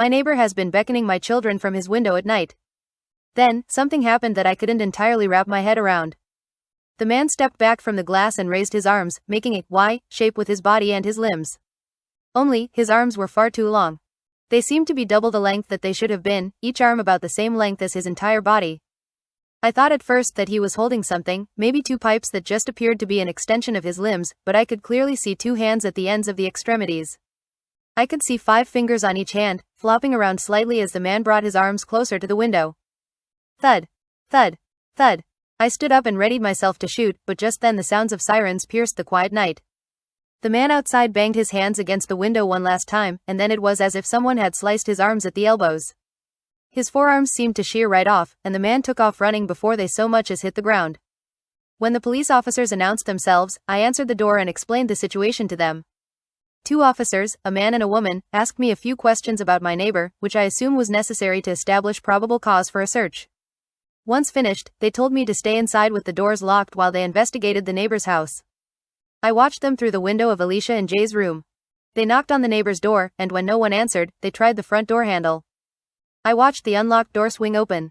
My neighbor has been beckoning my children from his window at night. Then, something happened that I couldn't entirely wrap my head around. The man stepped back from the glass and raised his arms, making a Y shape with his body and his limbs. Only, his arms were far too long. They seemed to be double the length that they should have been, each arm about the same length as his entire body. I thought at first that he was holding something, maybe two pipes that just appeared to be an extension of his limbs, but I could clearly see two hands at the ends of the extremities. I could see 5 fingers on each hand, flopping around slightly as the man brought his arms closer to the window. Thud. Thud. Thud. I stood up and readied myself to shoot, but just then the sounds of sirens pierced the quiet night. The man outside banged his hands against the window one last time, and then it was as if someone had sliced his arms at the elbows. His forearms seemed to shear right off, and the man took off running before they so much as hit the ground. When the police officers announced themselves, I answered the door and explained the situation to them. 2 officers, a man and a woman, asked me a few questions about my neighbor, which I assume was necessary to establish probable cause for a search. Once finished, they told me to stay inside with the doors locked while they investigated the neighbor's house. I watched them through the window of Alicia and Jay's room. They knocked on the neighbor's door, and when no one answered, they tried the front door handle. I watched the unlocked door swing open.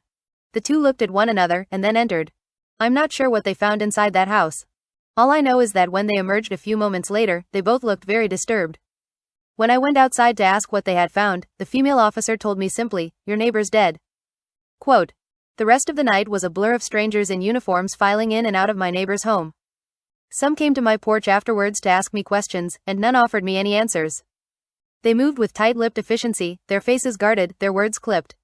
The 2 looked at one another and then entered. I'm not sure what they found inside that house. All I know is that when they emerged a few moments later, they both looked very disturbed. When I went outside to ask what they had found, the female officer told me simply, "Your neighbor's dead." Quote. The rest of the night was a blur of strangers in uniforms filing in and out of my neighbor's home. Some came to my porch afterwards to ask me questions, and none offered me any answers. They moved with tight-lipped efficiency, their faces guarded, their words clipped.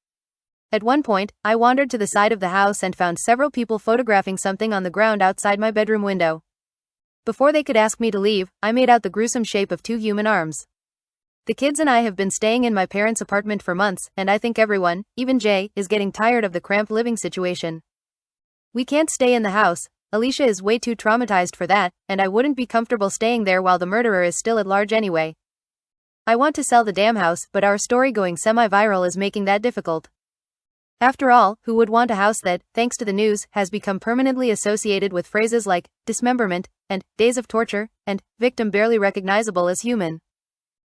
At one point, I wandered to the side of the house and found several people photographing something on the ground outside my bedroom window. Before they could ask me to leave, I made out the gruesome shape of 2 human arms. The kids and I have been staying in my parents' apartment for months, and I think everyone, even Jay, is getting tired of the cramped living situation. We can't stay in the house. Alicia is way too traumatized for that, and I wouldn't be comfortable staying there while the murderer is still at large anyway. I want to sell the damn house, but our story going semi-viral is making that difficult. After all, who would want a house that, thanks to the news, has become permanently associated with phrases like dismemberment, and days of torture, and victim barely recognizable as human?